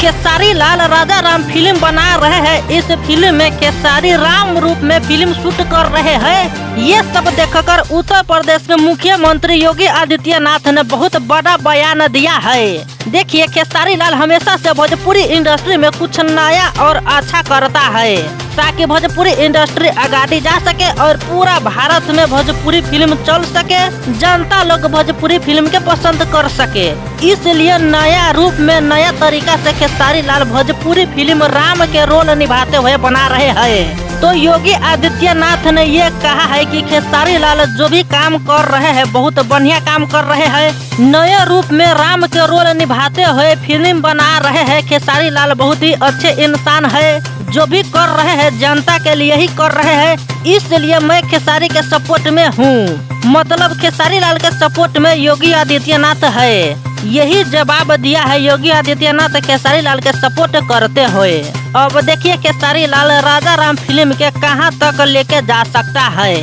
खेसारी लाल राजा Ram film बना रहे हैं। इस फिल्म में खेसारी राम रूप में फिल्म शूट कर रहे हैं। ये सब देखकर उत्तर प्रदेश के मुख्यमंत्री योगी आदित्यनाथ ने बहुत बड़ा बयान दिया है। देखिए, खेसारी लाल हमेशा से भोजपुरी इंडस्ट्री में कुछ नया और अच्छा करता है ताकि भोजपुरी इंडस्ट्री आगे जा सके और पूरा भारत में भोजपुरी फिल्म चल सके, जनता लोग भोजपुरी फिल्म के पसंद कर सके। इसलिए नया रूप में नया तरीका से खेसारी लाल भोजपुरी फिल्म राम के रोल निभाते हुए बना रहे हैं। तो योगी आदित्यनाथ ने ये कहा है कि खेसारी लाल जो भी काम कर रहे हैं बहुत बढ़िया काम कर रहे हैं। नए रूप में राम के रोल निभाते हुए फिल्म बना रहे हैं। खेसारी लाल बहुत ही अच्छे इंसान है, जो भी कर रहे हैं जनता के लिए ही कर रहे हैं। इसलिए मैं खेसारी के सपोर्ट में हूँ। मतलब खेसारी लाल के सपोर्ट में योगी आदित्यनाथ है। यही जवाब दिया है योगी आदित्यनाथ खेसारी लाल के सपोर्ट करते हुए। अब देखिए खेसारी लाल राजा राम फिल्म के कहां तक लेके जा सकता है।